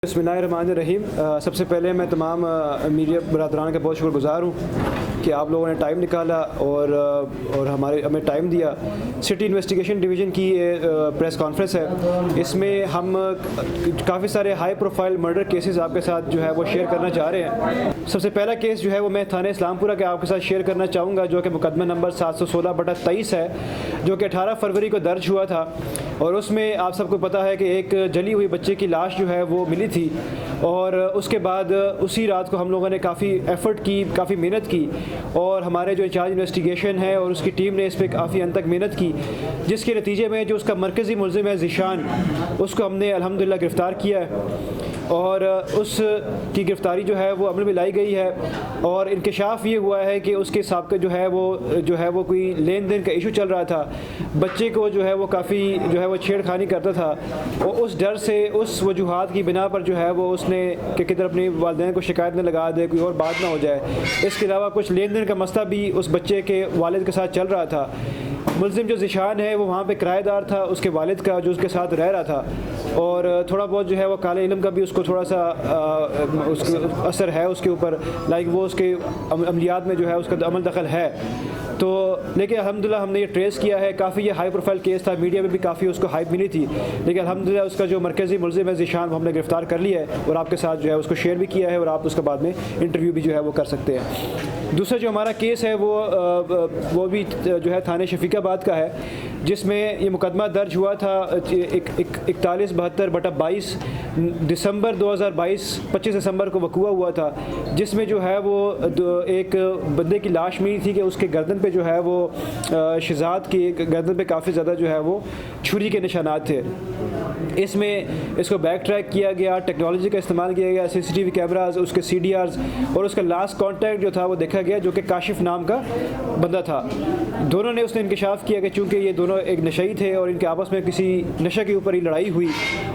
बिस्मिल्लाहिर्रहमानिर्रहीम। सबसे पहले मैं तमाम मीडिया बरादरान का बहुत शुक्रगुज़ार हूँ कि आप लोगों ने टाइम निकाला और हमें टाइम दिया। सिटी इन्वेस्टिगेशन डिवीज़न की प्रेस कॉन्फ्रेंस है, इसमें हम काफ़ी सारे हाई प्रोफाइल मर्डर केसेस आपके साथ जो है वो शेयर करना चाह रहे हैं। सबसे पहला केस जो है वो मैं थाने इस्लामपुरा के आपके साथ शेयर करना चाहूँगा, जो कि मुकदमा नंबर 716/23 है, जो कि 18 फरवरी को दर्ज हुआ था। और उसमें आप सबको पता है कि एक जली हुई बच्चे की लाश जो है वो मिली थी, और उसके बाद उसी रात को हम लोगों ने काफ़ी एफ़र्ट की, काफ़ी मेहनत की, और हमारे जो इंचार्ज इन्वेस्टिगेशन है और उसकी टीम ने इस पर काफ़ी हद तक मेहनत की, जिसके नतीजे में जो उसका मरकज़ी मुलज़िम है ज़ीशान, उसको हमने अल्हम्दुलिल्लाह गिरफ़्तार किया है। और उस की गिरफ़्तारी जो है वो अमल में लाई गई है, और इंकशाफ ये हुआ है कि उसके साथ जो है वो कोई लेन देन का इशू चल रहा था। बच्चे को जो है वो काफ़ी जो है वो छेड़खानी करता था, और उस डर से, उस वजूहात की बिना पर जो है वो उसने कि किधर अपनी वालिदैन को शिकायत में लगा दे, कोई और बात ना हो जाए। इसके अलावा कुछ लेन देन का मसला भी उस बच्चे के वालिद के साथ चल रहा था। मुलज़िम जो ज़ीशान है वो वहाँ पे किराएदार था उसके वालिद का, जो उसके साथ रह रहा था, और थोड़ा बहुत जो है वो काले इल्म का भी उसको थोड़ा सा उसका असर है उसके ऊपर, लाइक वो उसके अमलियात में जो है उसका अमल दखल है। तो लेकिन अल्हम्दुलिल्लाह हमने ये ट्रेस किया है। काफ़ी ये हाई प्रोफाइल केस था, मीडिया में भी काफ़ी उसको हाइप मिली थी, लेकिन अल्हम्दुलिल्लाह उसका जो मरकज़ी मुलज़िम है ज़ीशान, वो हमने गिरफ़्तार कर लिया है और आपके साथ जो है उसको शेयर भी किया है, और आप उसके बाद में इंटरव्यू भी जो है वो कर सकते हैं। दूसरा जो हमारा केस है वो भी जो है थाने शफीकाबाद का है, जिसमें ये मुकदमा दर्ज हुआ था 4172/22 दिसंबर 2022, 25 दिसंबर को वक़ूआ हुआ था, जिसमें जो है वो एक बंदे की लाश मिली थी कि उसके गर्दन पे जो है वो शहजाद की गर्दन पे काफ़ी ज़्यादा जो है वो छुरी के निशानात थे। इसमें इसको बैक ट्रैक किया गया, टेक्नोलॉजी का इस्तेमाल किया गया, CCTV कैमराज, उसके CDRs, और उसका लास्ट कॉन्टैक्ट जो था वो देखा गया, जो कि काशिफ नाम का बंदा था। दोनों ने उसने इंकशाफ किया कि चूँकि ये दोनों एक नशई थे और इनके आपस में किसी नशे के ऊपर ही लड़ाई हुई,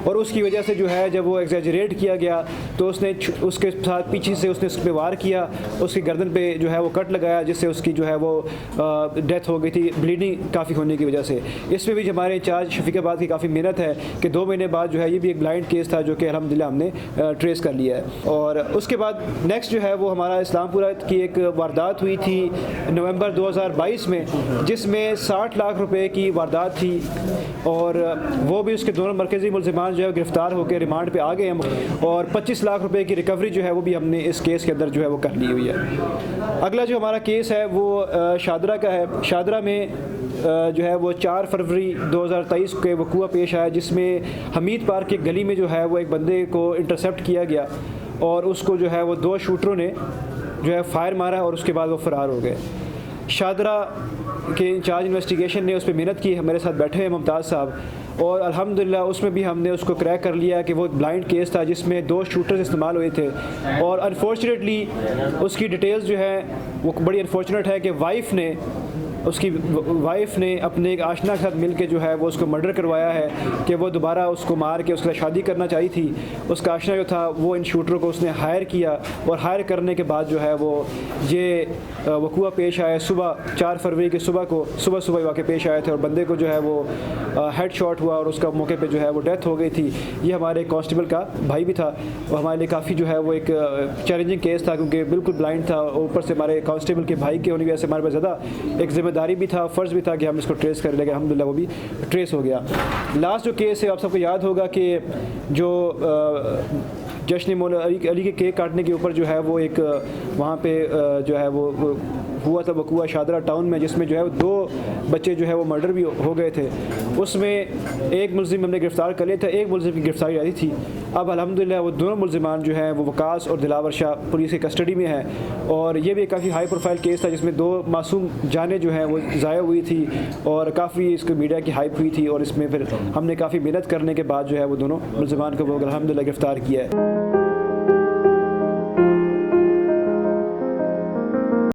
और उसकी वजह से जो है जब वो एग्जैजरेट किया गया तो उसने उसके साथ पीछे से उसने उस पर वार किया, उसकी गर्दन पे जो है वो कट लगाया, जिससे उसकी जो है वो डेथ हो गई थी, ब्लीडिंग काफ़ी होने की वजह से। इसमें भी हमारे इंचार्ज शफीकाबाद की काफ़ी मेहनत है कि 2 महीने बाद जो है ये भी एक ब्लाइंड केस था, जो कि अल्हम्दुलिल्लाह हमने ट्रेस कर लिया है। और उसके बाद नेक्स्ट जो है वो हमारा इस्लामपुरा की एक वारदात हुई थी नवंबर 2022 में, जिसमें 60 लाख रुपए की वारदात थी, और वो भी उसके दोनों मरकज़ी मुलज़िमान जो है गिरफ़्तार होकर रिमांड पे आ गए हैं, और 25 लाख रुपए की रिकवरी जो है वो भी हमने इस केस के अंदर जो है वो कर ली हुई है। अगला जो हमारा केस है वो शादरा का है। शादरा में जो है वो 4 फरवरी 2023 के वक़ूआ पेश आया, जिसमें हमीद पार्क की गली में जो है वो एक बंदे को इंटरसेप्ट किया गया, और उसको जो है वो 2 शूटरों ने जो है फायर मारा, और उसके बाद वो फ़रार हो गए। शादरा के इंचार्ज इन्वेस्टिगेशन ने उस पर मेहनत की, हमारे साथ बैठे हैं मुमताज़ साहब, और अल्हम्दुलिल्लाह उसमें भी हमने उसको क्रैक कर लिया कि वो ब्लाइंड केस था जिसमें 2 शूटर्स इस्तेमाल हुए थे। और अनफॉर्चुनेटली उसकी डिटेल्स जो है वो बड़ी अनफॉर्चुनेट है कि उसकी वाइफ ने अपने एक आशना के साथ मिल के जो है वो उसको मर्डर करवाया है, कि वो दोबारा उसको मार के उसके साथ शादी करना चाहिए थी। उसका आशना जो था वो इन शूटरों को उसने हायर किया, और हायर करने के बाद जो है वो ये वक़ूआ पेश आया। सुबह 4 फरवरी की सुबह वाक़े पेश आए थे, और बंदे को जो है वो हेड शॉट हुआ, और उसका मौके पे जो है वो डेथ हो गई थी। ये हमारे कांस्टेबल का भाई भी था, और हमारे लिए काफ़ी जो है वो एक चैलेंजिंग केस था, क्योंकि बिल्कुल ब्लाइंड था, और ऊपर से हमारे कांस्टेबल के भाई के होने की वजह से हमारे पास ज़्यादा एक ज़िम्मेदारी भी था, फ़र्ज़ भी था कि हम इसको ट्रेस करें, लेकिन अल्हम्दुलिल्लाह वो भी ट्रेस हो गया। लास्ट जो केस है आप सबको याद होगा कि जो जश्न मौला अली के केक काटने के ऊपर जो है वो एक वहाँ पे जो है वो हुआ था वक़ूआ शादरा टाउन में, जिसमें जो है 2 बच्चे जो है वो मर्डर भी हो गए थे। उसमें एक मुलज़िम हमने गिरफ़्तार कर लिया था, एक मुलज़िम की गिरफ़्तारी आई थी। अब अल्हम्दुलिल्लाह वो दोनों मुलज़िमान जो हैं वो वकास और दिलावर शाह पुलिस की कस्टडी में हैं, और ये भी काफ़ी हाई प्रोफाइल केस था, जिसमें 2 मासूम जानें जो हैं वो ज़ाया हुई थी, और काफ़ी इसको मीडिया की हाइप हुई थी, और इसमें फिर हमने काफ़ी मेहनत करने के बाद जो है वो दोनों मुलज़िमान को वो अल्हम्दुलिल्लाह गिरफ़्तार किया है।